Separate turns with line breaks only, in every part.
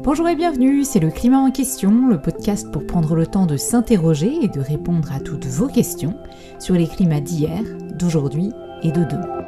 Bonjour et bienvenue, c'est le Climat en question, le podcast pour prendre le temps de s'interroger et de répondre à toutes vos questions sur les climats d'hier, d'aujourd'hui et de demain.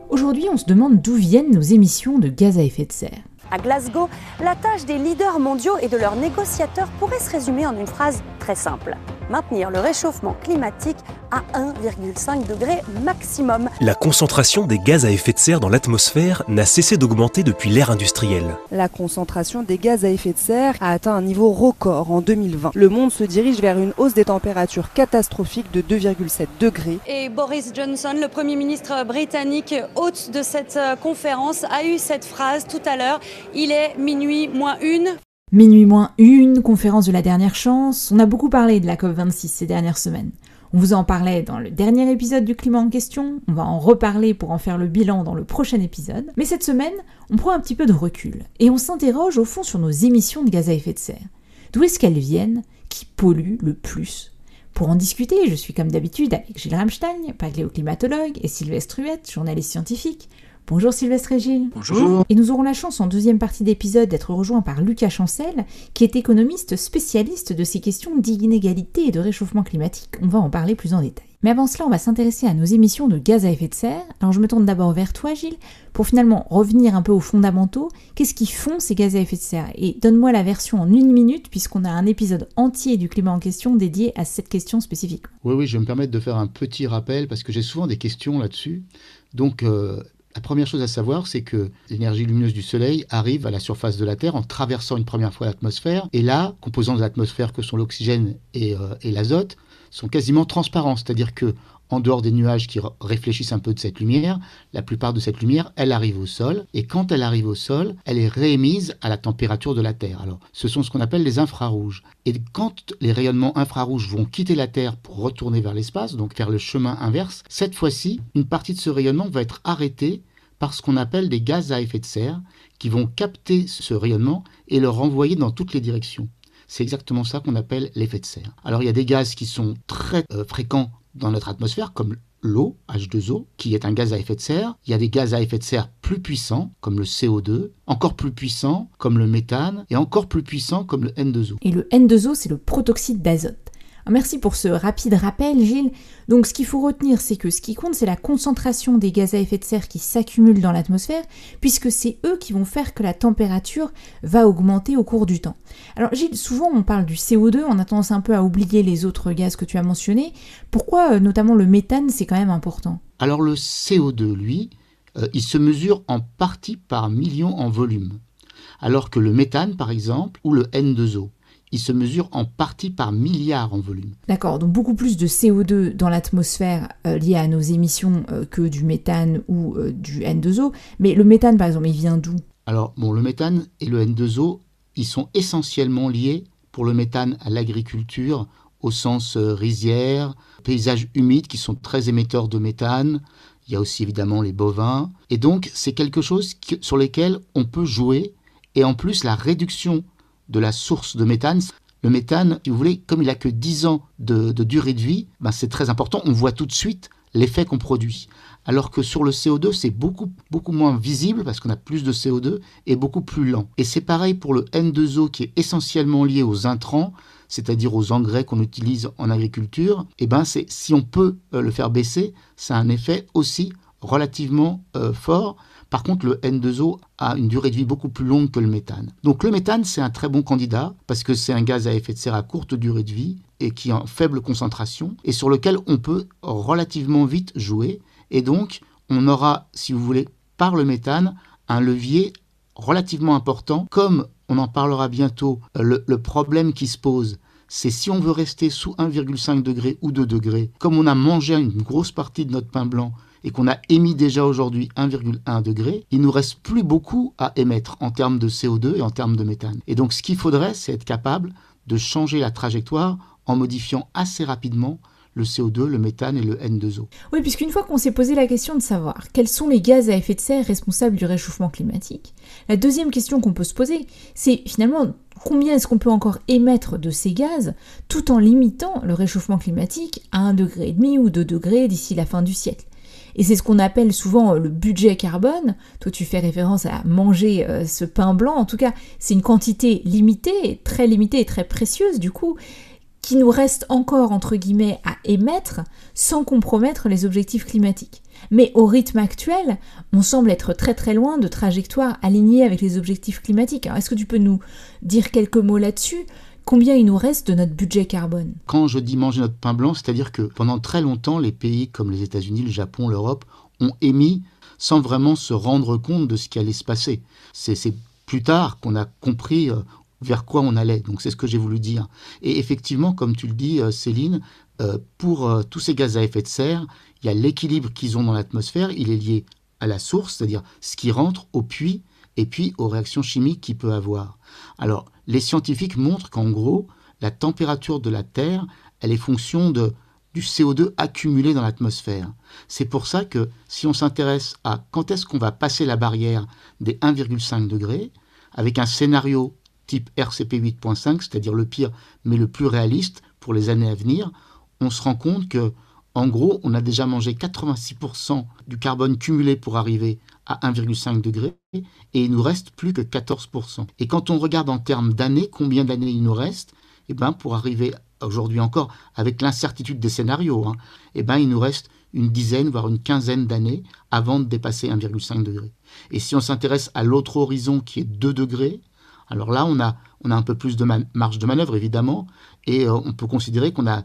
Aujourd'hui, on se demande d'où viennent nos émissions de gaz à effet de serre.
À Glasgow, la tâche des leaders mondiaux et de leurs négociateurs pourrait se résumer en une phrase très simple. Maintenir le réchauffement climatique à 1,5 degré maximum.
La concentration des gaz à effet de serre dans l'atmosphère n'a cessé d'augmenter depuis l'ère industrielle.
La concentration des gaz à effet de serre a atteint un niveau record en 2020. Le monde se dirige vers une hausse des températures catastrophiques de 2,7 degrés.
Et Boris Johnson, le Premier ministre britannique, hôte de cette conférence, a eu cette phrase tout à l'heure. Il est minuit moins 1.
Minuit moins 1, conférence de la dernière chance. On a beaucoup parlé de la COP26 ces dernières semaines. On vous en parlait dans le dernier épisode du Climat en question, on va en reparler pour en faire le bilan dans le prochain épisode. Mais cette semaine, on prend un petit peu de recul et on s'interroge au fond sur nos émissions de gaz à effet de serre. D'où est-ce qu'elles viennent? Qui pollue le plus? Pour en discuter, je suis comme d'habitude avec Gilles Ramstein, paléoclimatologue, et Sylvestre Huette, journaliste scientifique. Bonjour Sylvestre et Gilles.
Bonjour.
Et nous aurons la chance en deuxième partie d'épisode d'être rejoints par Lucas Chancel, qui est économiste spécialiste de ces questions d'inégalité et de réchauffement climatique. On va en parler plus en détail. Mais avant cela, on va s'intéresser à nos émissions de gaz à effet de serre. Alors je me tourne d'abord vers toi Gilles, pour finalement revenir un peu aux fondamentaux. Qu'est-ce qui font ces gaz à effet de serre? Et donne-moi la version en 1 minute, puisqu'on a un épisode entier du Climat en question dédié à cette question spécifique.
Oui, je vais me permettre de faire un petit rappel, parce que j'ai souvent des questions là-dessus. Donc, la première chose à savoir, c'est que l'énergie lumineuse du Soleil arrive à la surface de la Terre en traversant une première fois l'atmosphère. Et là, composants de l'atmosphère que sont l'oxygène et l'azote sont quasiment transparents. C'est-à-dire que en dehors des nuages qui réfléchissent un peu de cette lumière, la plupart de cette lumière, elle arrive au sol. Et quand elle arrive au sol, elle est réémise à la température de la Terre. Alors, ce sont ce qu'on appelle les infrarouges. Et quand les rayonnements infrarouges vont quitter la Terre pour retourner vers l'espace, donc faire le chemin inverse, cette fois-ci, une partie de ce rayonnement va être arrêtée par ce qu'on appelle des gaz à effet de serre qui vont capter ce rayonnement et le renvoyer dans toutes les directions. C'est exactement ça qu'on appelle l'effet de serre. Alors, il y a des gaz qui sont très fréquents dans notre atmosphère, comme l'eau, H2O, qui est un gaz à effet de serre. Il y a des gaz à effet de serre plus puissants, comme le CO2, encore plus puissants, comme le méthane, et encore plus puissants, comme le N2O.
Et le N2O, c'est le protoxyde d'azote. Merci pour ce rapide rappel, Gilles. Donc, ce qu'il faut retenir, c'est que ce qui compte, c'est la concentration des gaz à effet de serre qui s'accumulent dans l'atmosphère, puisque c'est eux qui vont faire que la température va augmenter au cours du temps. Alors, Gilles, souvent on parle du CO2, on a tendance un peu à oublier les autres gaz que tu as mentionnés. Pourquoi, notamment le méthane, c'est quand même important?
Alors, le CO2, lui, il se mesure en parties par million en volume. Alors que le méthane, par exemple, ou le N2O, il se mesure en partie par milliard en volume.
D'accord, donc beaucoup plus de CO2 dans l'atmosphère lié à nos émissions que du méthane ou du N2O. Mais le méthane, par exemple, il vient d'où?
Alors, le méthane et le N2O, ils sont essentiellement liés, pour le méthane, à l'agriculture, au sens rizière, paysages humides qui sont très émetteurs de méthane. Il y a aussi évidemment les bovins. Et donc, c'est quelque chose sur lequel on peut jouer. Et en plus, la réduction de la source de méthane. Le méthane, si vous voulez, comme il n'a que 10 ans de durée de vie, c'est très important, on voit tout de suite l'effet qu'on produit. Alors que sur le CO2, c'est beaucoup moins visible parce qu'on a plus de CO2 et beaucoup plus lent. Et c'est pareil pour le N2O qui est essentiellement lié aux intrants, c'est-à-dire aux engrais qu'on utilise en agriculture. Si on peut le faire baisser, ça a un effet aussi relativement fort. Par contre, le N2O a une durée de vie beaucoup plus longue que le méthane. Donc le méthane, c'est un très bon candidat parce que c'est un gaz à effet de serre à courte durée de vie et qui est en faible concentration et sur lequel on peut relativement vite jouer. Et donc, on aura, si vous voulez, par le méthane, un levier relativement important. Comme on en parlera bientôt, le problème qui se pose, c'est si on veut rester sous 1,5 degré ou 2 degrés, comme on a mangé une grosse partie de notre pain blanc, et qu'on a émis déjà aujourd'hui 1,1 degré, il ne nous reste plus beaucoup à émettre en termes de CO2 et en termes de méthane. Et donc ce qu'il faudrait, c'est être capable de changer la trajectoire en modifiant assez rapidement le CO2, le méthane et le N2O.
Oui, puisqu'une fois qu'on s'est posé la question de savoir quels sont les gaz à effet de serre responsables du réchauffement climatique, la deuxième question qu'on peut se poser, c'est finalement combien est-ce qu'on peut encore émettre de ces gaz tout en limitant le réchauffement climatique à 1,5 degré ou 2 degrés d'ici la fin du siècle. Et c'est ce qu'on appelle souvent le budget carbone. Toi, tu fais référence à manger ce pain blanc. En tout cas, c'est une quantité limitée et très précieuse, du coup, qui nous reste encore, entre guillemets, à émettre sans compromettre les objectifs climatiques. Mais au rythme actuel, on semble être très très loin de trajectoires alignées avec les objectifs climatiques. Alors, est-ce que tu peux nous dire quelques mots là-dessus ? Combien il nous reste de notre budget carbone ?
Quand je dis manger notre pain blanc, c'est-à-dire que pendant très longtemps, les pays comme les États-Unis, le Japon, l'Europe ont émis sans vraiment se rendre compte de ce qui allait se passer. C'est plus tard qu'on a compris vers quoi on allait. Donc c'est ce que j'ai voulu dire. Et effectivement, comme tu le dis, Céline, pour tous ces gaz à effet de serre, il y a l'équilibre qu'ils ont dans l'atmosphère, il est lié à la source, c'est-à-dire ce qui rentre au puits, et puis aux réactions chimiques qu'il peut avoir. Alors, les scientifiques montrent qu'en gros, la température de la Terre, elle est fonction du CO2 accumulé dans l'atmosphère. C'est pour ça que si on s'intéresse à quand est-ce qu'on va passer la barrière des 1,5 degrés, avec un scénario type RCP 8.5, c'est-à-dire le pire mais le plus réaliste pour les années à venir, on se rend compte que, en gros, on a déjà mangé 86% du carbone cumulé pour arriver à 1,5 degré et il nous reste plus que 14%. Et quand on regarde en termes d'années, combien d'années il nous reste, eh ben, pour arriver aujourd'hui encore, avec l'incertitude des scénarios, eh ben, il nous reste une dizaine, voire une quinzaine d'années avant de dépasser 1,5 degré. Et si on s'intéresse à l'autre horizon qui est 2 degrés, alors là, on a un peu plus de marge de manœuvre, évidemment, et on peut considérer qu'on a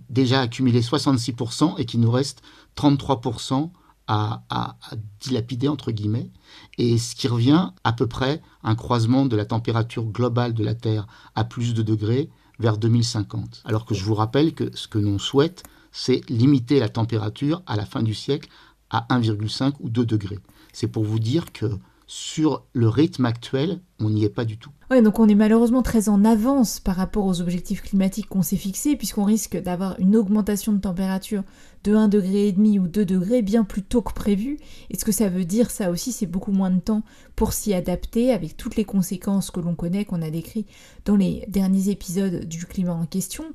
déjà accumulé 66% et qu'il nous reste 33% à dilapider, entre guillemets, et ce qui revient à peu près à un croisement de la température globale de la Terre à plus de degrés vers 2050. Alors que je vous rappelle que ce que l'on souhaite, c'est limiter la température à la fin du siècle à 1,5 ou 2 degrés. C'est pour vous dire que sur le rythme actuel, on n'y est pas du tout.
Ouais, donc on est malheureusement très en avance par rapport aux objectifs climatiques qu'on s'est fixés, puisqu'on risque d'avoir une augmentation de température de 1,5 degré ou 2 degrés bien plus tôt que prévu. Et ce que ça veut dire, ça aussi, c'est beaucoup moins de temps pour s'y adapter, avec toutes les conséquences que l'on connaît, qu'on a décrites dans les derniers épisodes du climat en question.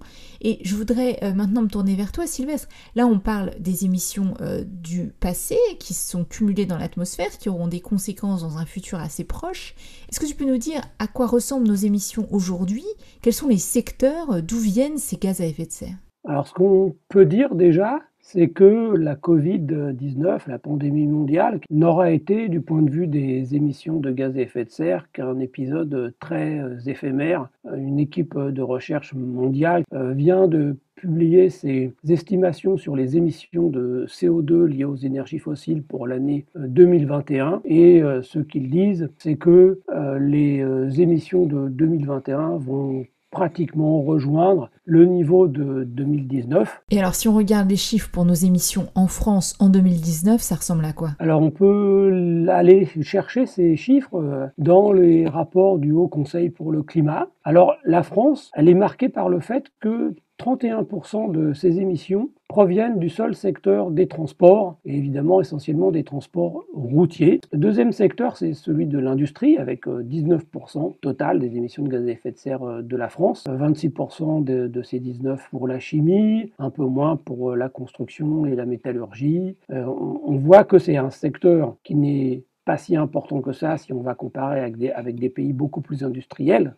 Et je voudrais maintenant me tourner vers toi, Sylvestre. Là, on parle des émissions du passé, qui sont cumulées dans l'atmosphère, qui auront des conséquences dans un futur assez proche. Est-ce que tu peux nous dire à quoi ressemblent nos émissions aujourd'hui ? Quels sont les secteurs d'où viennent ces gaz à effet de serre ?
Alors ce qu'on peut dire déjà, c'est que la Covid-19, la pandémie mondiale, n'aura été, du point de vue des émissions de gaz à effet de serre, qu'un épisode très éphémère. Une équipe de recherche mondiale vient de publier ses estimations sur les émissions de CO2 liées aux énergies fossiles pour l'année 2021. Et ce qu'ils disent, c'est que les émissions de 2021 vont pratiquement rejoindre le niveau de 2019.
Et alors, si on regarde les chiffres pour nos émissions en France en 2019, ça ressemble à quoi ?
Alors, on peut aller chercher ces chiffres dans les rapports du Haut Conseil pour le climat. Alors, la France, elle est marquée par le fait que 31% de ses émissions proviennent du seul secteur des transports, et évidemment essentiellement des transports routiers. Le deuxième secteur, c'est celui de l'industrie, avec 19% total des émissions de gaz à effet de serre de la France, 26% de ces 19 pour la chimie, un peu moins pour la construction et la métallurgie. On voit que c'est un secteur qui n'est pas si important que ça si on va comparer avec des pays beaucoup plus industriels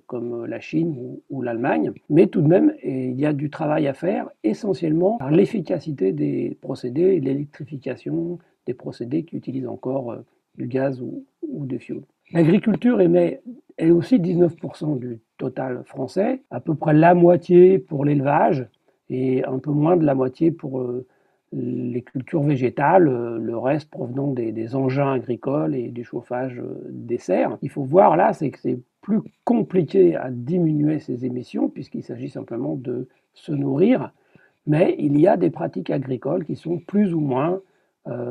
comme la Chine ou l'Allemagne. Mais tout de même, il y a du travail à faire, essentiellement par l'efficacité des procédés et l'électrification des procédés qui utilisent encore du gaz ou du fioul. L'agriculture émet elle aussi 19% du total français, à peu près la moitié pour l'élevage et un peu moins de la moitié pour les cultures végétales, le reste provenant des engins agricoles et du chauffage des serres. Il faut voir là, c'est que c'est plus compliqué à diminuer ces émissions puisqu'il s'agit simplement de se nourrir, mais il y a des pratiques agricoles qui sont plus ou moins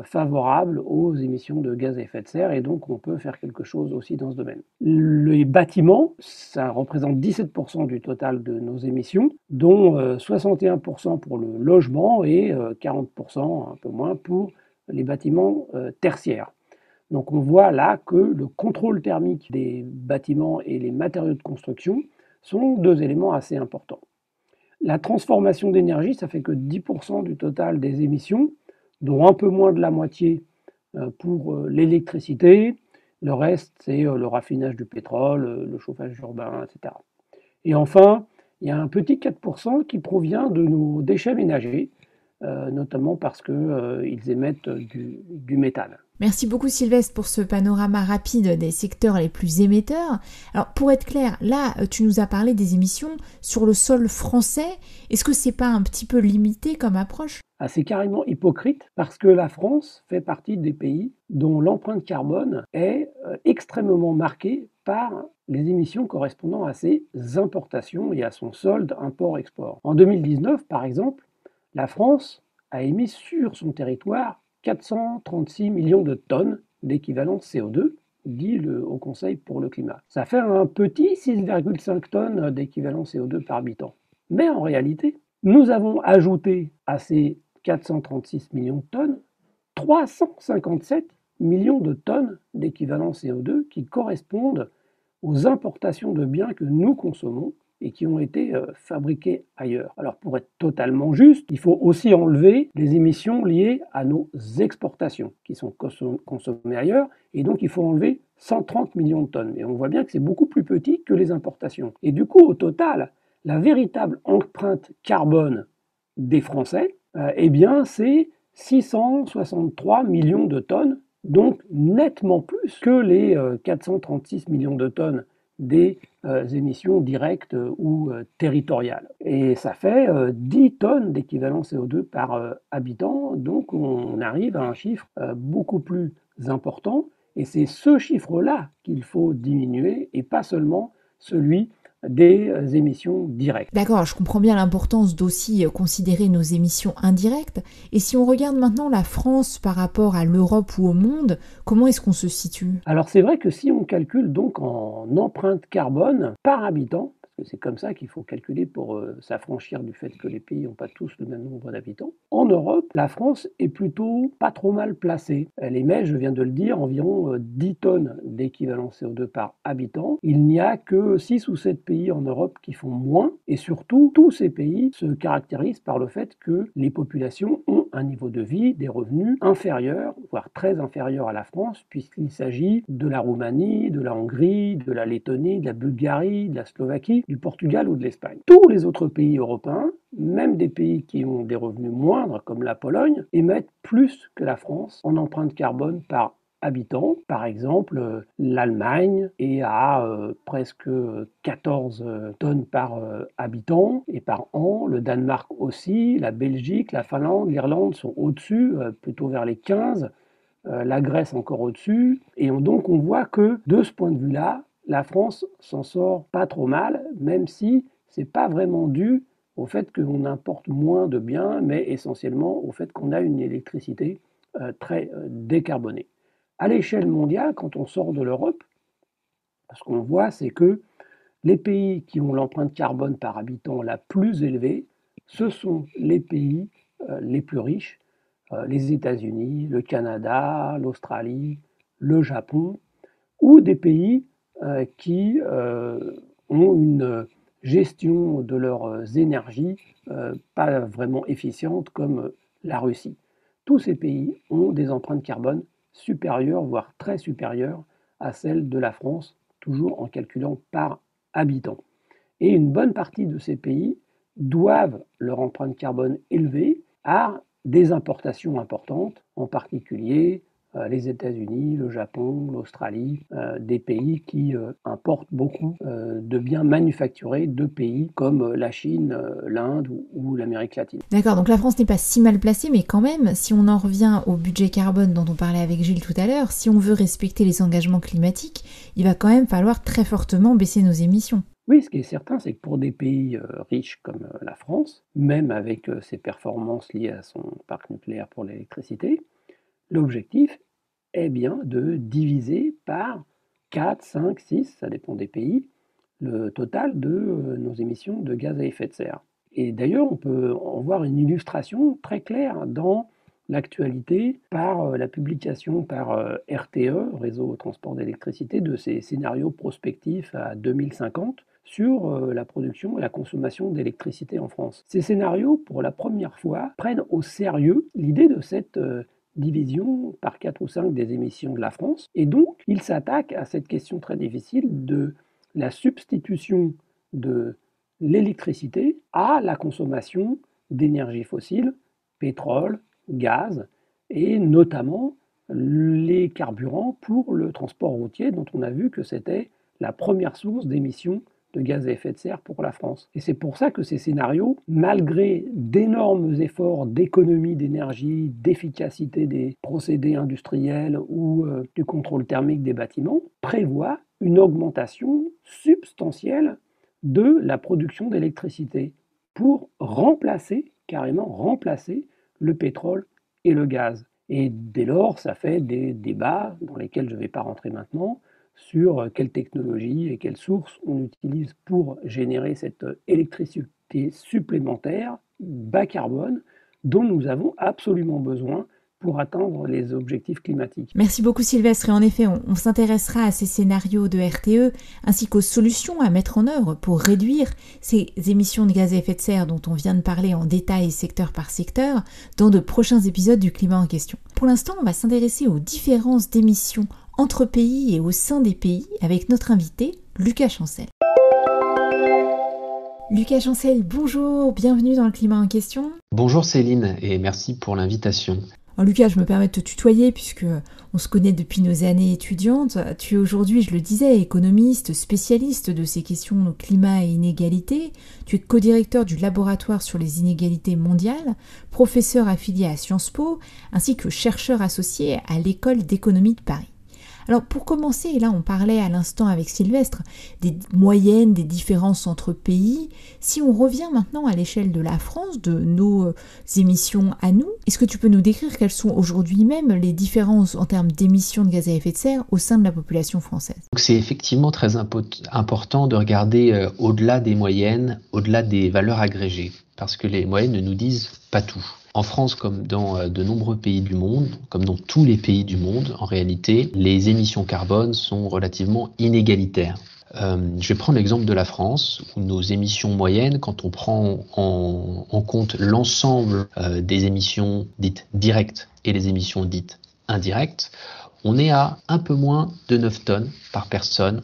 favorables aux émissions de gaz à effet de serre et donc on peut faire quelque chose aussi dans ce domaine. Les bâtiments, ça représente 17% du total de nos émissions, dont 61% pour le logement et 40%, un peu moins, pour les bâtiments tertiaires. Donc on voit là que le contrôle thermique des bâtiments et les matériaux de construction sont deux éléments assez importants. La transformation d'énergie, ça fait que 10% du total des émissions. dont un peu moins de la moitié pour l'électricité. Le reste, c'est le raffinage du pétrole, le chauffage urbain, etc. Et enfin, il y a un petit 4% qui provient de nos déchets ménagers, notamment parce qu'ils émettent du méthane.
Merci beaucoup Sylvestre pour ce panorama rapide des secteurs les plus émetteurs. Alors pour être clair, là tu nous as parlé des émissions sur le sol français. Est-ce que c'est pas un petit peu limité comme approche ?
Ah, c'est carrément hypocrite parce que la France fait partie des pays dont l'empreinte carbone est extrêmement marquée par les émissions correspondant à ses importations et à son solde import-export. En 2019, par exemple, la France a émis sur son territoire 436 millions de tonnes d'équivalent CO2, dit le Haut Conseil pour le climat. Ça fait un petit 6,5 tonnes d'équivalent CO2 par habitant. Mais en réalité, nous avons ajouté à ces 436 millions de tonnes 357 millions de tonnes d'équivalent CO2 qui correspondent aux importations de biens que nous consommons et qui ont été fabriqués ailleurs. Alors pour être totalement juste, il faut aussi enlever les émissions liées à nos exportations qui sont consommées ailleurs, et donc il faut enlever 130 millions de tonnes. Et on voit bien que c'est beaucoup plus petit que les importations. Et du coup, au total, la véritable empreinte carbone des Français, eh bien c'est 663 millions de tonnes, donc nettement plus que les 436 millions de tonnes des émissions directes ou territoriales. Et ça fait 10 tonnes d'équivalent CO2 par habitant, donc on arrive à un chiffre beaucoup plus important, et c'est ce chiffre-là qu'il faut diminuer, et pas seulement celui des émissions directes.
D'accord, je comprends bien l'importance d'aussi considérer nos émissions indirectes. Et si on regarde maintenant la France par rapport à l'Europe ou au monde, comment est-ce qu'on se situe ?
Alors c'est vrai que si on calcule donc en empreinte carbone par habitant, parce que c'est comme ça qu'il faut calculer pour s'affranchir du fait que les pays n'ont pas tous le même nombre d'habitants, en Europe, la France est plutôt pas trop mal placée. Elle émet, je viens de le dire, environ 10 tonnes d'équivalent CO2 par habitant. Il n'y a que 6 ou 7 pays en Europe qui font moins, et surtout, tous ces pays se caractérisent par le fait que les populations ont un niveau de vie, des revenus inférieurs, voire très inférieurs à la France, puisqu'il s'agit de la Roumanie, de la Hongrie, de la Lettonie, de la Bulgarie, de la Slovaquie, du Portugal ou de l'Espagne. Tous les autres pays européens, même des pays qui ont des revenus moindres, comme la Pologne, émettent plus que la France en empreinte carbone par habitant. Par exemple, l'Allemagne est à presque 14 tonnes par habitant et par an. Le Danemark aussi, la Belgique, la Finlande, l'Irlande sont au-dessus, plutôt vers les 15. La Grèce encore au-dessus. Et donc on voit que de ce point de vue-là, la France s'en sort pas trop mal, même si c'est pas vraiment dû au fait qu'on importe moins de biens, mais essentiellement au fait qu'on a une électricité très décarbonée. À l'échelle mondiale, quand on sort de l'Europe, ce qu'on voit, c'est que les pays qui ont l'empreinte carbone par habitant la plus élevée, ce sont les pays les plus riches, les États-Unis, le Canada, l'Australie, le Japon, ou des pays qui ont une gestion de leurs énergies pas vraiment efficiente comme la Russie. Tous ces pays ont des empreintes carbone supérieures, voire très supérieures à celles de la France, toujours en calculant par habitant. Et une bonne partie de ces pays doivent leur empreinte carbone élevée à des importations importantes, en particulier les États-Unis, le Japon, l'Australie, des pays qui importent beaucoup de biens manufacturés de pays comme la Chine, l'Inde ou l'Amérique latine.
D'accord, donc la France n'est pas si mal placée, mais quand même, si on en revient au budget carbone dont on parlait avec Gilles tout à l'heure, si on veut respecter les engagements climatiques, il va quand même falloir très fortement baisser nos émissions.
Oui, ce qui est certain, c'est que pour des pays riches comme la France, même avec ses performances liées à son parc nucléaire pour l'électricité, l'objectif est bien de diviser par 4, 5, 6, ça dépend des pays, le total de nos émissions de gaz à effet de serre. Et d'ailleurs, on peut en voir une illustration très claire dans l'actualité par la publication par RTE, Réseau Transport d'électricité, de ces scénarios prospectifs à 2050 sur la production et la consommation d'électricité en France. Ces scénarios, pour la première fois, prennent au sérieux l'idée de cette division par 4 ou 5 des émissions de la France, et donc ils s'attaquent à cette question très difficile de la substitution de l'électricité à la consommation d'énergie fossile, pétrole, gaz, et notamment les carburants pour le transport routier, dont on a vu que c'était la première source d'émissions de gaz à effet de serre pour la France. Et c'est pour ça que ces scénarios, malgré d'énormes efforts d'économie d'énergie, d'efficacité des procédés industriels ou du contrôle thermique des bâtiments, prévoient une augmentation substantielle de la production d'électricité pour carrément remplacer le pétrole et le gaz. Et dès lors, ça fait des débats dans lesquels je ne vais pas rentrer maintenant sur quelle technologie et quelles sources on utilise pour générer cette électricité supplémentaire bas carbone dont nous avons absolument besoin pour atteindre les objectifs climatiques.
Merci beaucoup Sylvestre, et en effet on s'intéressera à ces scénarios de RTE ainsi qu'aux solutions à mettre en œuvre pour réduire ces émissions de gaz à effet de serre dont on vient de parler en détail secteur par secteur dans de prochains épisodes du Climat en question. Pour l'instant, on va s'intéresser aux différences d'émissions entre pays et au sein des pays avec notre invité Lucas Chancel. Lucas Chancel, bonjour, bienvenue dans le Climat en question.
Bonjour Céline et merci pour l'invitation.
Alors Lucas, je me permets de te tutoyer puisque on se connaît depuis nos années étudiantes. Tu es aujourd'hui, je le disais, économiste, spécialiste de ces questions de climat et inégalités. Tu es co-directeur du laboratoire sur les inégalités mondiales, professeur affilié à Sciences Po, ainsi que chercheur associé à l'École d'économie de Paris. Alors pour commencer, et là on parlait à l'instant avec Sylvestre des moyennes, des différences entre pays. Si on revient maintenant à l'échelle de la France, de nos émissions à nous, est-ce que tu peux nous décrire quelles sont aujourd'hui même les différences en termes d'émissions de gaz à effet de serre au sein de la population française ?
Donc c'est effectivement très important de regarder au-delà des moyennes, au-delà des valeurs agrégées, parce que les moyennes ne nous disent pas tout. En France, comme dans de nombreux pays du monde, comme dans tous les pays du monde, en réalité, les émissions carbone sont relativement inégalitaires. Je vais prendre l'exemple de la France, où nos émissions moyennes, quand on prend en compte l'ensemble des émissions dites directes et les émissions dites indirectes, on est à un peu moins de 9 tonnes par personne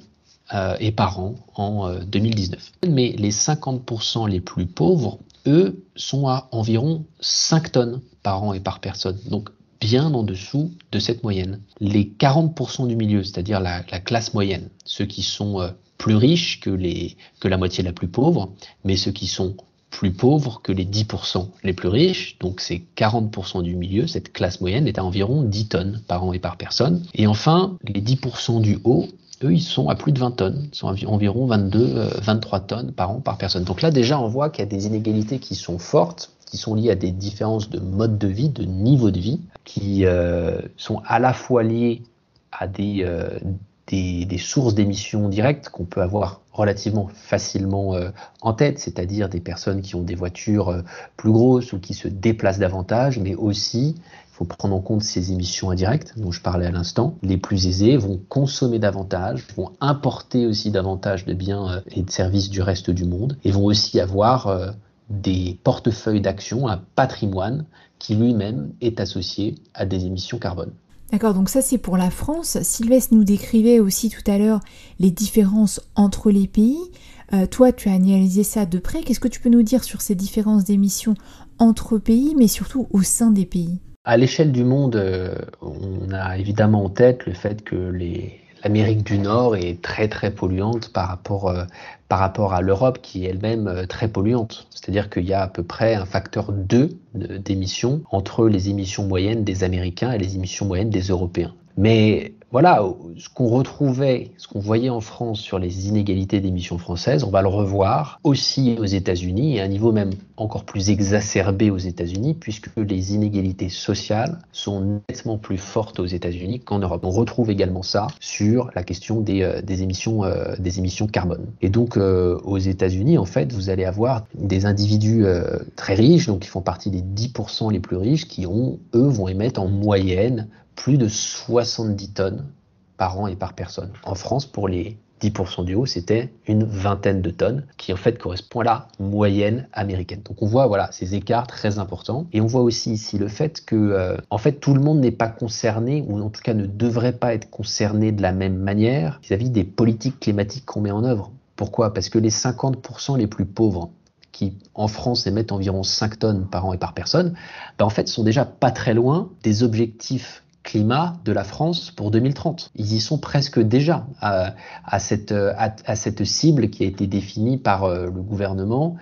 et par an en 2019. Mais les 50% les plus pauvres, eux, sont à environ 5 tonnes par an et par personne, donc bien en dessous de cette moyenne. Les 40% du milieu, c'est-à-dire la classe moyenne, ceux qui sont plus riches que la moitié la plus pauvre, mais ceux qui sont plus pauvres que les 10% les plus riches, donc ces 40% du milieu, cette classe moyenne est à environ 10 tonnes par an et par personne. Et enfin, les 10% du haut, eux, ils sont à plus de 20 tonnes, ils sont environ 23 tonnes par an par personne. Donc là, déjà, on voit qu'il y a des inégalités qui sont fortes, qui sont liées à des différences de mode de vie, de niveau de vie, qui sont à la fois liées à des sources d'émissions directes qu'on peut avoir relativement facilement en tête, c'est-à-dire des personnes qui ont des voitures plus grosses ou qui se déplacent davantage, mais aussi il faut prendre en compte ces émissions indirectes dont je parlais à l'instant. Les plus aisés vont consommer davantage, vont importer aussi davantage de biens et de services du reste du monde et vont aussi avoir des portefeuilles d'actions, un patrimoine qui lui-même est associé à des émissions carbone.
D'accord, donc ça c'est pour la France. Sylvestre nous décrivait aussi tout à l'heure les différences entre les pays. Toi, tu as analysé ça de près. Qu'est-ce que tu peux nous dire sur ces différences d'émissions entre pays, mais surtout au sein des pays ?
À l'échelle du monde, on a évidemment en tête le fait que l'Amérique du Nord est très très polluante par rapport à l'Europe qui est elle-même très polluante. C'est-à-dire qu'il y a à peu près un facteur 2 d'émissions entre les émissions moyennes des Américains et les émissions moyennes des Européens. Mais voilà, ce qu'on voyait en France sur les inégalités d'émissions françaises, on va le revoir aussi aux États-Unis et à un niveau même encore plus exacerbé aux États-Unis, puisque les inégalités sociales sont nettement plus fortes aux États-Unis qu'en Europe. On retrouve également ça sur la question des émissions carbone. Et donc aux États-Unis, en fait, vous allez avoir des individus très riches, donc qui font partie des 10% les plus riches, qui vont émettre en moyenne plus de 70 tonnes par an et par personne. En France, pour les 10% du haut, c'était une vingtaine de tonnes, qui en fait correspond à la moyenne américaine. Donc on voit ces écarts très importants. Et on voit aussi ici le fait que en fait tout le monde n'est pas concerné, ou en tout cas ne devrait pas être concerné de la même manière vis-à-vis des politiques climatiques qu'on met en œuvre. Pourquoi ? Parce que les 50% les plus pauvres, qui en France émettent environ 5 tonnes par an et par personne, en fait sont déjà pas très loin des objectifs climat de la France pour 2030. Ils y sont presque déjà à cette cible qui a été définie par le gouvernement,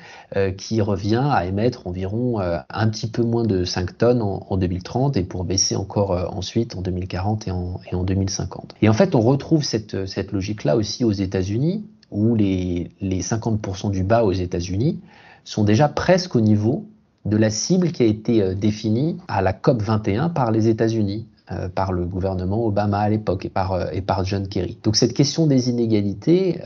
qui revient à émettre environ un petit peu moins de 5 tonnes en 2030 et pour baisser encore ensuite en 2040 et en 2050. Et en fait, on retrouve cette logique-là aussi aux États-Unis, où les 50% du bas aux États-Unis sont déjà presque au niveau de la cible qui a été définie à la COP 21 par les États-Unis, par le gouvernement Obama à l'époque et par John Kerry. Donc cette question des inégalités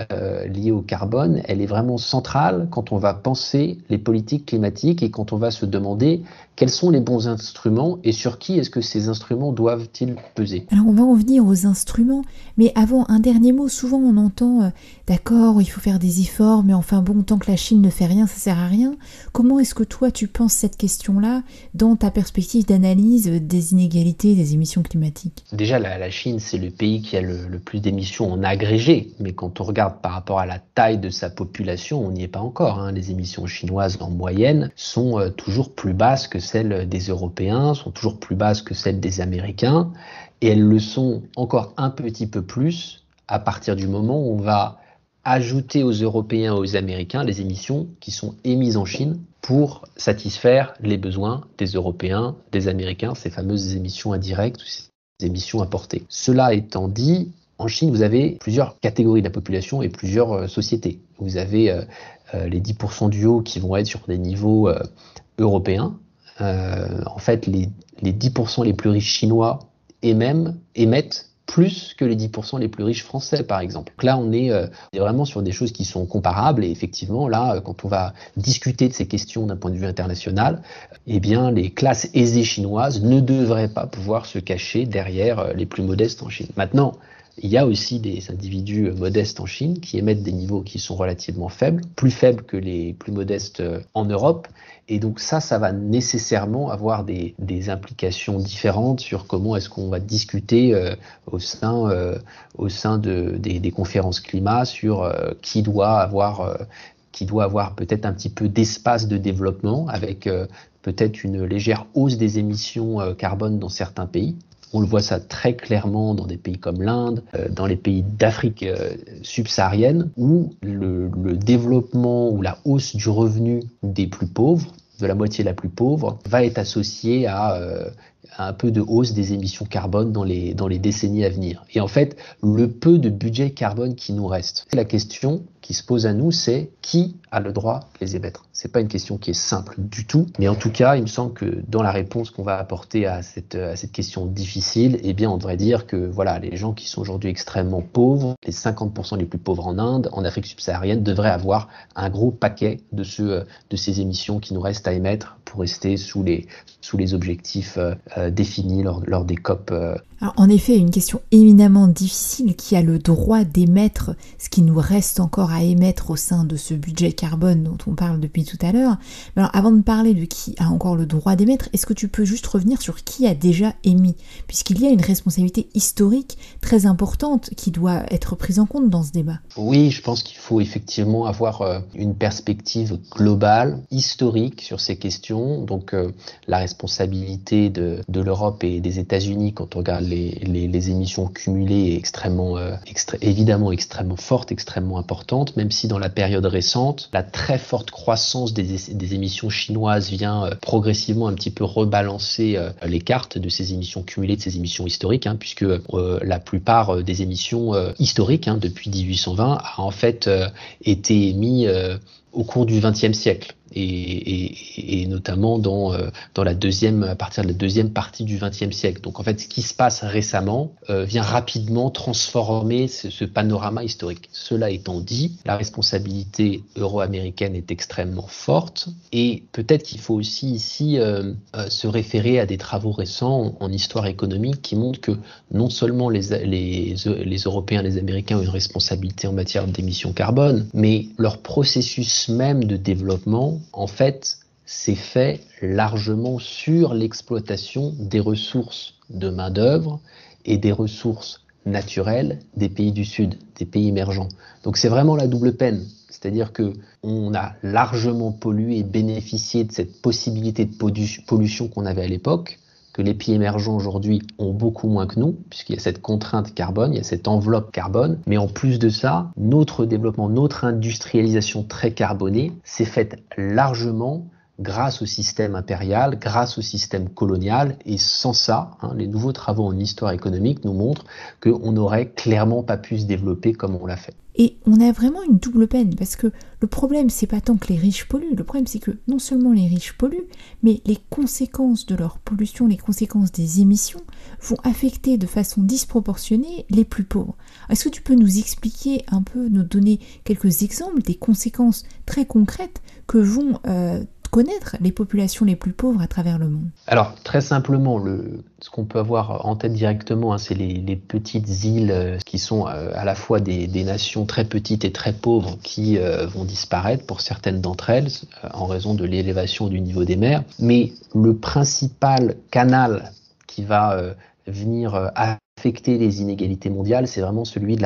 liées au carbone, elle est vraiment centrale quand on va penser les politiques climatiques et quand on va se demander quels sont les bons instruments et sur qui est-ce que ces instruments doivent-ils peser.
Alors on va en venir aux instruments, mais avant un dernier mot, souvent on entend d'accord, il faut faire des efforts, mais enfin bon, tant que la Chine ne fait rien, ça sert à rien. Comment est-ce que toi tu penses cette question-là dans ta perspective d'analyse des inégalités des émissions climatiques ?
Déjà la Chine c'est le pays qui a le plus d'émissions en agrégé, mais quand on regarde par rapport à la taille de sa population, on n'y est pas encore. Les émissions chinoises en moyenne sont toujours plus basses que celles des Européens, sont toujours plus basses que celles des Américains, et elles le sont encore un petit peu plus à partir du moment où on va ajouter aux Européens et aux Américains les émissions qui sont émises en Chine pour satisfaire les besoins des Européens, des Américains, ces fameuses émissions indirectes, ces émissions importées. Cela étant dit, en Chine, vous avez plusieurs catégories de la population et plusieurs sociétés. Vous avez les 10% du haut qui vont être sur des niveaux européens. En fait, les 10% les plus riches chinois émettent plus que les 10% les plus riches français, par exemple. Donc là, on est vraiment sur des choses qui sont comparables. Et effectivement, là, quand on va discuter de ces questions d'un point de vue international, eh bien, les classes aisées chinoises ne devraient pas pouvoir se cacher derrière les plus modestes en Chine. Maintenant, il y a aussi des individus modestes en Chine qui émettent des niveaux qui sont relativement faibles, plus faibles que les plus modestes en Europe. Et donc ça va nécessairement avoir des implications différentes sur comment est-ce qu'on va discuter au sein des conférences climat sur qui doit avoir peut-être un petit peu d'espace de développement avec peut-être une légère hausse des émissions carbone dans certains pays. On le voit ça très clairement dans des pays comme l'Inde, dans les pays d'Afrique subsaharienne, où le développement ou la hausse du revenu des plus pauvres, de la moitié la plus pauvre, va être associé à un peu de hausse des émissions carbone dans les décennies à venir. Et en fait, le peu de budget carbone qui nous reste, la question qui se pose à nous, c'est qui a le droit de les émettre. C'est pas une question qui est simple du tout, mais en tout cas, il me semble que dans la réponse qu'on va apporter à cette question difficile, eh bien, on devrait dire que voilà, les gens qui sont aujourd'hui extrêmement pauvres, les 50% les plus pauvres en Inde, en Afrique subsaharienne, devraient avoir un gros paquet de ces émissions qui nous restent à émettre pour rester sous les objectifs définis lors des COP.
Alors, en effet, une question éminemment difficile, qui a le droit d'émettre ce qui nous reste encore à émettre au sein de ce budget carbone dont on parle depuis tout à l'heure. Mais alors, avant de parler de qui a encore le droit d'émettre, est-ce que tu peux juste revenir sur qui a déjà émis ? Puisqu'il y a une responsabilité historique très importante qui doit être prise en compte dans ce débat.
Oui, je pense qu'il faut effectivement avoir une perspective globale, historique sur ces questions. Donc, la responsabilité de l'Europe et des États-Unis quand on regarde les émissions cumulées est évidemment extrêmement forte, extrêmement importante, même si dans la période récente, la très forte croissance des émissions chinoises vient progressivement un petit peu rebalancer les cartes de ces émissions cumulées, de ces émissions historiques, puisque la plupart des émissions historiques depuis 1820 a en fait été émis au cours du XXe siècle et notamment à partir de la deuxième partie du XXe siècle. Donc en fait, ce qui se passe récemment vient rapidement transformer ce panorama historique. Cela étant dit, la responsabilité euro-américaine est extrêmement forte et peut-être qu'il faut aussi ici se référer à des travaux récents en histoire économique qui montrent que non seulement les Européens, les Américains ont une responsabilité en matière d'émissions carbone, mais leur processus même de développement, en fait, c'est fait largement sur l'exploitation des ressources de main-d'œuvre et des ressources naturelles des pays du Sud, des pays émergents. Donc c'est vraiment la double peine. C'est-à-dire qu'on a largement pollué et bénéficié de cette possibilité de pollution qu'on avait à l'époque, que les pays émergents aujourd'hui ont beaucoup moins que nous, puisqu'il y a cette contrainte carbone, il y a cette enveloppe carbone. Mais en plus de ça, notre développement, notre industrialisation très carbonée s'est faite largement grâce au système impérial, grâce au système colonial. Et sans ça, les nouveaux travaux en histoire économique nous montrent qu'on n'aurait clairement pas pu se développer comme on l'a fait.
Et on a vraiment une double peine, parce que le problème, c'est pas tant que les riches polluent, le problème c'est que non seulement les riches polluent, mais les conséquences de leur pollution, les conséquences des émissions, vont affecter de façon disproportionnée les plus pauvres. Est-ce que tu peux nous expliquer un peu, nous donner quelques exemples des conséquences très concrètes que vont connaître les populations les plus pauvres à travers le monde?
Alors, très simplement, ce qu'on peut avoir en tête directement, c'est les petites îles qui sont à la fois des nations très petites et très pauvres qui vont disparaître pour certaines d'entre elles en raison de l'élévation du niveau des mers. Mais le principal canal qui va venir affecter les inégalités mondiales, c'est vraiment celui de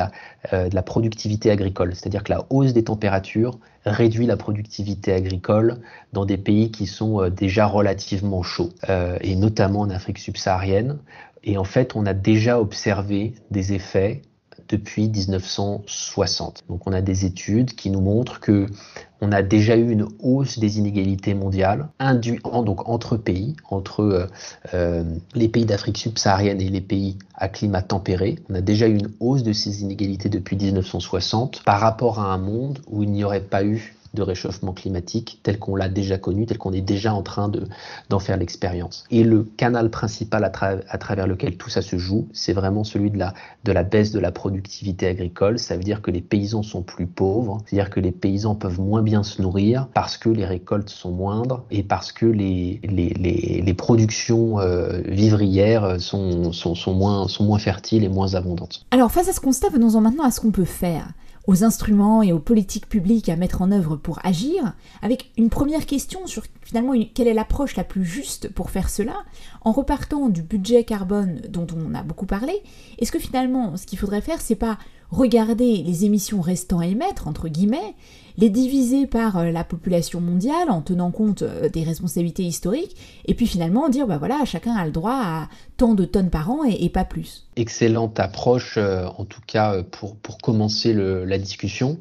la productivité agricole. C'est-à-dire que la hausse des températures réduit la productivité agricole dans des pays qui sont déjà relativement chauds, et notamment en Afrique subsaharienne. Et en fait, on a déjà observé des effets depuis 1960. Donc on a des études qui nous montrent que on a déjà eu une hausse des inégalités mondiales donc entre pays, entre les pays d'Afrique subsaharienne et les pays à climat tempéré. On a déjà eu une hausse de ces inégalités depuis 1960 par rapport à un monde où il n'y aurait pas eu de réchauffement climatique tel qu'on l'a déjà connu, tel qu'on est déjà en train d'en faire l'expérience. Et le canal principal à travers lequel tout ça se joue, c'est vraiment celui de la baisse de la productivité agricole. Ça veut dire que les paysans sont plus pauvres, c'est-à-dire que les paysans peuvent moins bien se nourrir parce que les récoltes sont moindres et parce que les productions vivrières sont moins fertiles et moins abondantes.
Alors face à ce constat, venons-en maintenant à ce qu'on peut faire, aux instruments et aux politiques publiques à mettre en œuvre pour agir, avec une première question sur finalement quelle est l'approche la plus juste pour faire cela, en repartant du budget carbone dont on a beaucoup parlé. Est-ce que finalement ce qu'il faudrait faire, c'est pas regarder les émissions restant à émettre, entre guillemets, les diviser par la population mondiale en tenant compte des responsabilités historiques, et puis finalement dire voilà, chacun a le droit à tant de tonnes par an et pas plus.
Excellente approche, en tout cas pour commencer la discussion.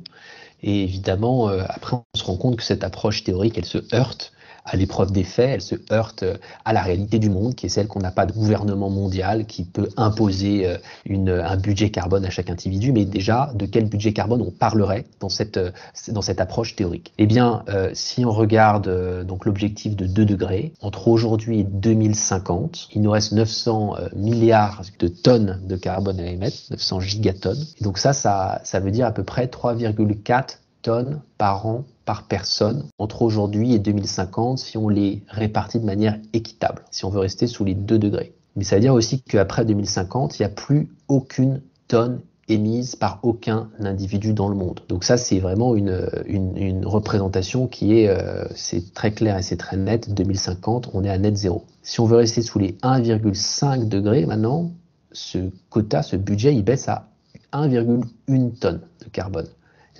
Et évidemment, après on se rend compte que cette approche théorique, elle se heurte à l'épreuve des faits, elle se heurte à la réalité du monde, qui est celle qu'on n'a pas de gouvernement mondial qui peut imposer un budget carbone à chaque individu. Mais déjà, de quel budget carbone on parlerait dans cette approche théorique? Eh bien, si on regarde donc l'objectif de 2 degrés, entre aujourd'hui et 2050, il nous reste 900 milliards de tonnes de carbone à émettre, 900 gigatonnes. Et donc ça veut dire à peu près 3,4 tonnes par an par personne entre aujourd'hui et 2050 si on les répartit de manière équitable, si on veut rester sous les 2 degrés. Mais ça veut dire aussi qu'après 2050, il n'y a plus aucune tonne émise par aucun individu dans le monde. Donc ça, c'est vraiment une représentation qui est c'est très clair et c'est très net. 2050, on est à net zéro. Si on veut rester sous les 1,5 degrés maintenant, ce quota, ce budget, il baisse à 1,1 tonne de carbone.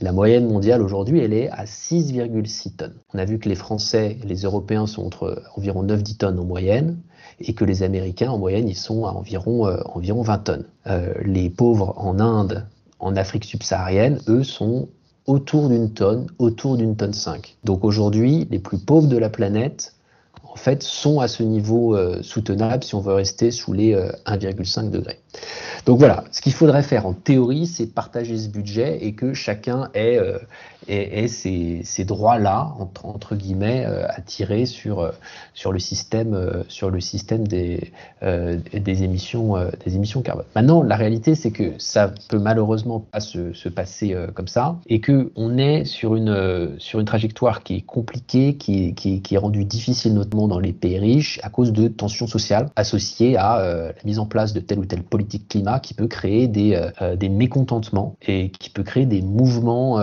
La moyenne mondiale aujourd'hui, elle est à 6,6 tonnes. On a vu que les Français, les Européens sont entre environ 9-10 tonnes en moyenne et que les Américains, en moyenne, ils sont à environ 20 tonnes. Les pauvres en Inde, en Afrique subsaharienne, eux, sont autour d'une tonne 5. Donc aujourd'hui, les plus pauvres de la planète, en fait, sont à ce niveau soutenable si on veut rester sous les 1,5 degrés. Donc voilà, ce qu'il faudrait faire en théorie, c'est partager ce budget et que chacun ait ces droits-là, entre guillemets, à tirer sur le système des émissions carbone. Maintenant, la réalité, c'est que ça peut malheureusement pas se passer comme ça et que on est sur une trajectoire qui est compliquée, qui est rendue difficile notamment dans les pays riches à cause de tensions sociales associées à la mise en place de telle ou telle politique climat qui peut créer des mécontentements et qui peut créer des mouvements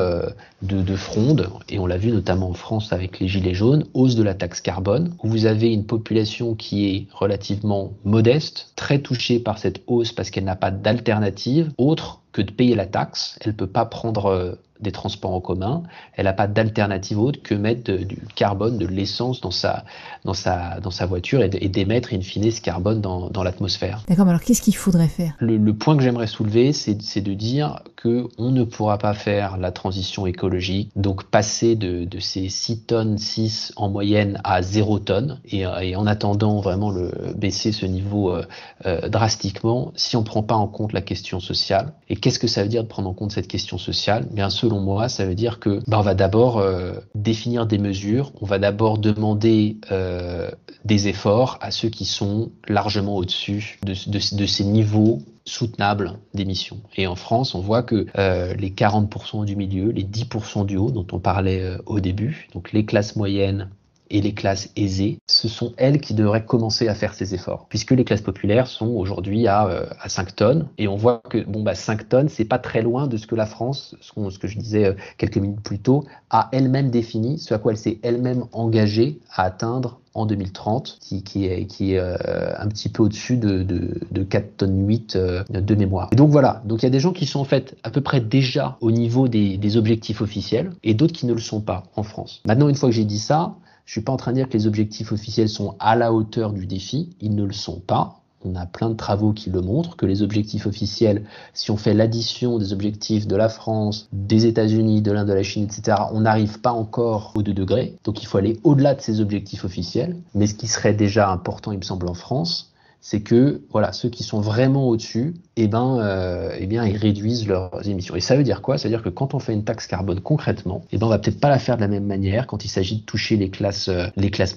de fronde, et on l'a vu notamment en France avec les gilets jaunes, hausse de la taxe carbone, où vous avez une population qui est relativement modeste, très touchée par cette hausse parce qu'elle n'a pas d'alternative autre que de payer la taxe. Elle ne peut pas prendre des transports en commun, elle n'a pas d'alternative autre que mettre du carbone, de l'essence dans sa voiture et d'émettre in fine ce carbone dans l'atmosphère.
D'accord, mais alors qu'est-ce qu'il faudrait faire ?
Le point que j'aimerais soulever, c'est de dire qu'on ne pourra pas faire la transition écologique, donc passer de ces 6 tonnes 6 en moyenne à 0 tonnes, et en attendant vraiment baisser ce niveau drastiquement, si on ne prend pas en compte la question sociale. Et qu'est-ce que ça veut dire de prendre en compte cette question sociale ? Bien, selon moi, ça veut dire que on va d'abord définir des mesures, on va d'abord demander des efforts à ceux qui sont largement au-dessus de ces niveaux soutenables d'émissions. Et en France, on voit que les 40% du milieu, les 10% du haut, dont on parlait au début, donc les classes moyennes et les classes aisées, ce sont elles qui devraient commencer à faire ces efforts, puisque les classes populaires sont aujourd'hui à 5 tonnes, et on voit que 5 tonnes, c'est pas très loin de ce que la France, ce que je disais quelques minutes plus tôt, a elle-même défini, ce à quoi elle s'est elle-même engagée à atteindre en 2030, qui est un petit peu au-dessus de 4 tonnes 8 de mémoire. Et donc voilà, donc il y a des gens qui sont en fait à peu près déjà au niveau des objectifs officiels, et d'autres qui ne le sont pas en France. Maintenant, une fois que j'ai dit ça, je suis pas en train de dire que les objectifs officiels sont à la hauteur du défi, ils ne le sont pas. On a plein de travaux qui le montrent, que les objectifs officiels, si on fait l'addition des objectifs de la France, des États-Unis, de l'Inde, de la Chine, etc., on n'arrive pas encore aux 2 degrés. Donc il faut aller au-delà de ces objectifs officiels. Mais ce qui serait déjà important, il me semble, en France, c'est que voilà, ceux qui sont vraiment au-dessus, ils réduisent leurs émissions. Et ça veut dire quoi ? Ça veut dire que quand on fait une taxe carbone concrètement, on va peut-être pas la faire de la même manière quand il s'agit de toucher les classes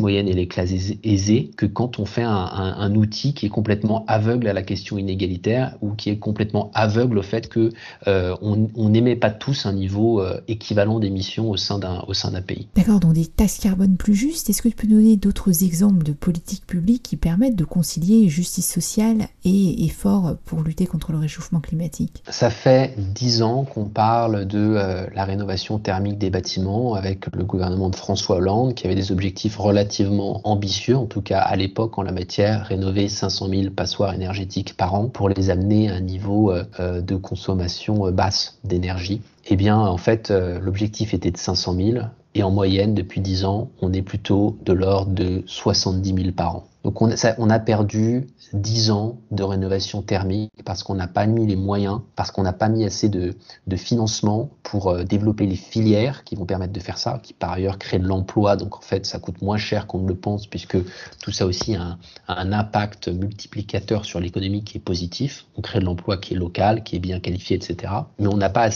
moyennes et les classes aisées que quand on fait un outil qui est complètement aveugle à la question inégalitaire ou qui est complètement aveugle au fait que on n'émet pas tous un niveau équivalent d'émissions au sein d'un pays.
D'accord, donc des taxes carbone plus justes. Est-ce que tu peux donner d'autres exemples de politiques publiques qui permettent de concilier justice sociale et efforts pour lutter contre le réchauffement climatique ?
Ça fait 10 ans qu'on parle de la rénovation thermique des bâtiments avec le gouvernement de François Hollande qui avait des objectifs relativement ambitieux, en tout cas à l'époque en la matière, rénover 500 000 passoires énergétiques par an pour les amener à un niveau de consommation basse d'énergie. Eh bien, en fait, l'objectif était de 500 000 et en moyenne, depuis 10 ans, on est plutôt de l'ordre de 70 000 par an. Donc on a perdu 10 ans de rénovation thermique parce qu'on n'a pas mis les moyens, parce qu'on n'a pas mis assez de financement pour développer les filières qui vont permettre de faire ça, qui par ailleurs créent de l'emploi. Donc en fait, ça coûte moins cher qu'on ne le pense puisque tout ça aussi a un impact multiplicateur sur l'économie qui est positif. On crée de l'emploi qui est local, qui est bien qualifié, etc. Mais on n'a pas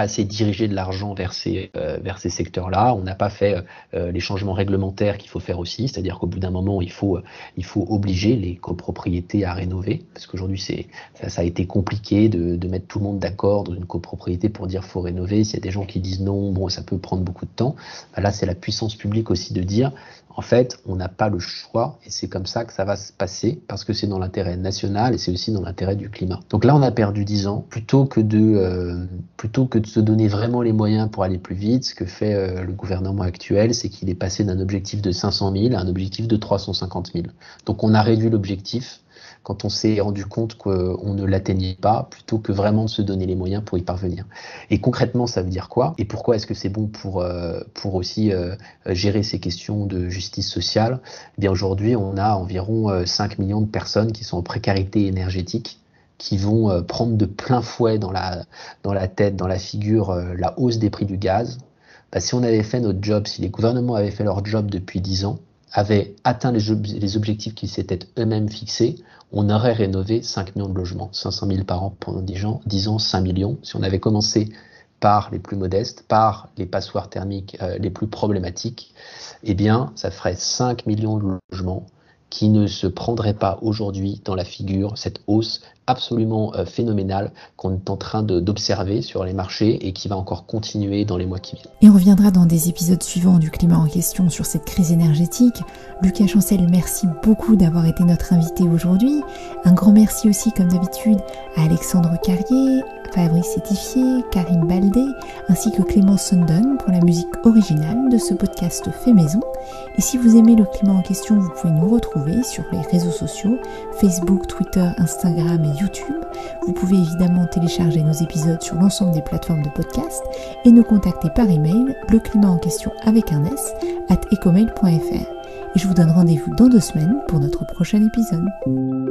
assez dirigé de l'argent vers ces secteurs-là. On n'a pas fait les changements réglementaires qu'il faut faire aussi, c'est-à-dire qu'au bout d'un moment, il faut obliger les copropriétés à rénover, parce qu'aujourd'hui ça a été compliqué de mettre tout le monde d'accord dans une copropriété pour dire faut rénover. S'il y a des gens qui disent non, bon ça peut prendre beaucoup de temps. Là c'est la puissance publique aussi de dire en fait on n'a pas le choix et c'est comme ça que ça va se passer parce que c'est dans l'intérêt national et c'est aussi dans l'intérêt du climat. Donc là on a perdu 10 ans plutôt que de se donner vraiment les moyens pour aller plus vite. Ce que fait le gouvernement actuel, c'est qu'il est passé d'un objectif de 500 000 à un objectif de 350 000. Donc on a réduit l'objectif quand on s'est rendu compte qu'on ne l'atteignait pas, plutôt que vraiment de se donner les moyens pour y parvenir. Et concrètement, ça veut dire quoi ? Et pourquoi est-ce que c'est bon pour aussi gérer ces questions de justice sociale ? Eh bien aujourd'hui, on a environ 5 millions de personnes qui sont en précarité énergétique, qui vont prendre de plein fouet dans la tête, dans la figure, la hausse des prix du gaz. Si on avait fait notre job, si les gouvernements avaient fait leur job depuis 10 ans, avaient atteint les objectifs qu'ils s'étaient eux-mêmes fixés, on aurait rénové 5 millions de logements, 500 000 par an pendant 10 ans, 5 millions. Si on avait commencé par les plus modestes, par les passoires thermiques les plus problématiques, eh bien, ça ferait 5 millions de logements qui ne se prendraient pas aujourd'hui dans la figure, cette hausse absolument phénoménale qu'on est en train d'observer sur les marchés et qui va encore continuer dans les mois qui viennent.
Et on reviendra dans des épisodes suivants du climat en question sur cette crise énergétique. Lucas Chancel, merci beaucoup d'avoir été notre invité aujourd'hui. Un grand merci aussi, comme d'habitude, à Alexandre Carrier, Fabrice Sétifié, Karine Baldé, ainsi que Clément Sundon pour la musique originale de ce podcast fait maison. Et si vous aimez le climat en question, vous pouvez nous retrouver sur les réseaux sociaux, Facebook, Twitter, Instagram et YouTube. Vous pouvez évidemment télécharger nos épisodes sur l'ensemble des plateformes de podcast et nous contacter par email, le climat en question avec un s, @ecomail.fr. Et je vous donne rendez-vous dans 2 semaines pour notre prochain épisode.